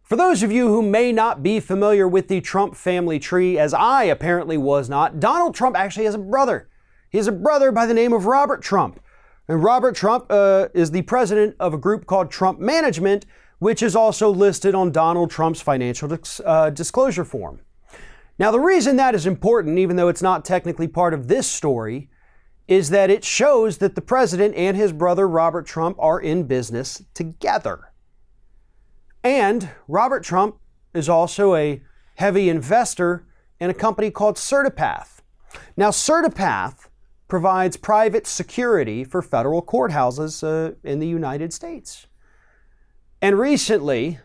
For those of you who may not be familiar with the Trump family tree, as I apparently was not, Donald Trump actually has a brother. He has a brother by the name of Robert Trump. And Robert Trump is the president of a group called Trump Management, which is also listed on Donald Trump's financial disclosure form. Now, the reason that is important, even though it's not technically part of this story, is that it shows that the president and his brother Robert Trump are in business together. And Robert Trump is also a heavy investor in a company called Certapath. Now, Certapath provides private security for federal courthouses in the United States. And recently,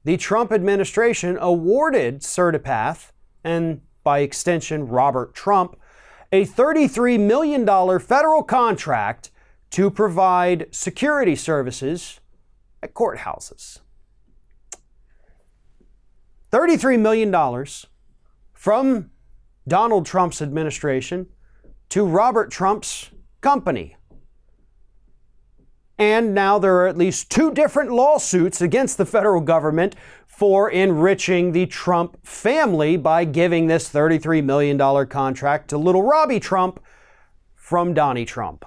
the Trump administration awarded Certapath, and by extension Robert Trump, a $33 million federal contract to provide security services at courthouses. $33 million from Donald Trump's administration to Robert Trump's company. And now there are at least 2 different lawsuits against the federal government for enriching the Trump family by giving this $33 million contract to little Robbie Trump from Donnie Trump.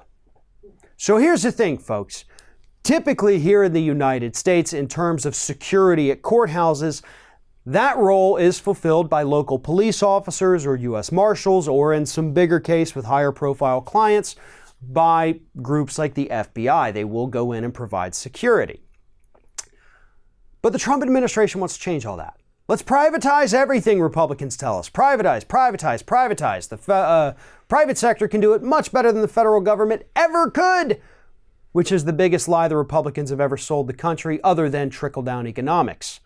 So here's the thing, folks. Typically here in the United States, in terms of security at courthouses, that role is fulfilled by local police officers or U.S. Marshals, or in some bigger case with higher profile clients, by groups like the FBI. They will go in and provide security. But the Trump administration wants to change all that. Let's privatize everything, Republicans tell us. Privatize, privatize, privatize. The private sector can do it much better than the federal government ever could, which is the biggest lie the Republicans have ever sold the country, other than trickle-down economics.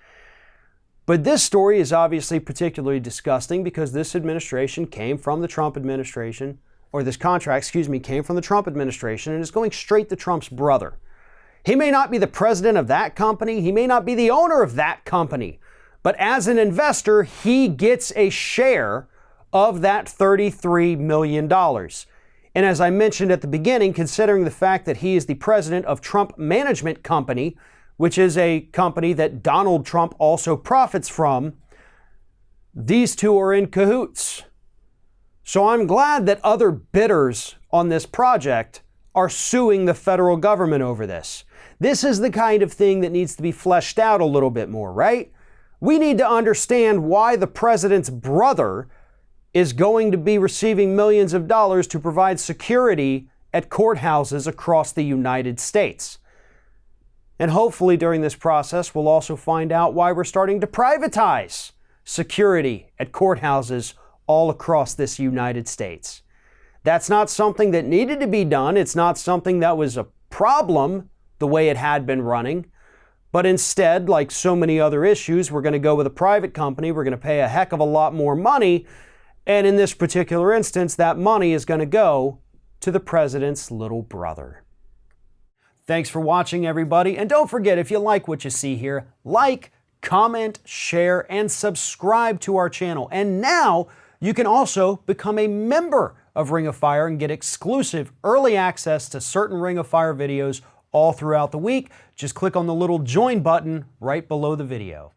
But this story is obviously particularly disgusting because this administration came from the Trump administration, or this contract, came from the Trump administration and is going straight to Trump's brother. He may not be the president of that company, he may not be the owner of that company, but as an investor, he gets a share of that $33 million. And as I mentioned at the beginning, considering the fact that he is the president of Trump Management Company, which is a company that Donald Trump also profits from, these two are in cahoots. So I'm glad that other bidders on this project are suing the federal government over this. This is the kind of thing that needs to be fleshed out a little bit more, right? We need to understand why the president's brother is going to be receiving millions of dollars to provide security at courthouses across the United States. And hopefully during this process, we'll also find out why we're starting to privatize security at courthouses all across this United States. That's not something that needed to be done. It's not something that was a problem the way it had been running. But instead, like so many other issues, we're going to go with a private company. We're going to pay a heck of a lot more money. And in this particular instance, that money is going to go to the president's little brother. Thanks for watching, everybody. And don't forget, if you like what you see here, like, comment, share, and subscribe to our channel. And now you can also become a member of Ring of Fire and get exclusive early access to certain Ring of Fire videos all throughout the week. Just click on the little join button right below the video.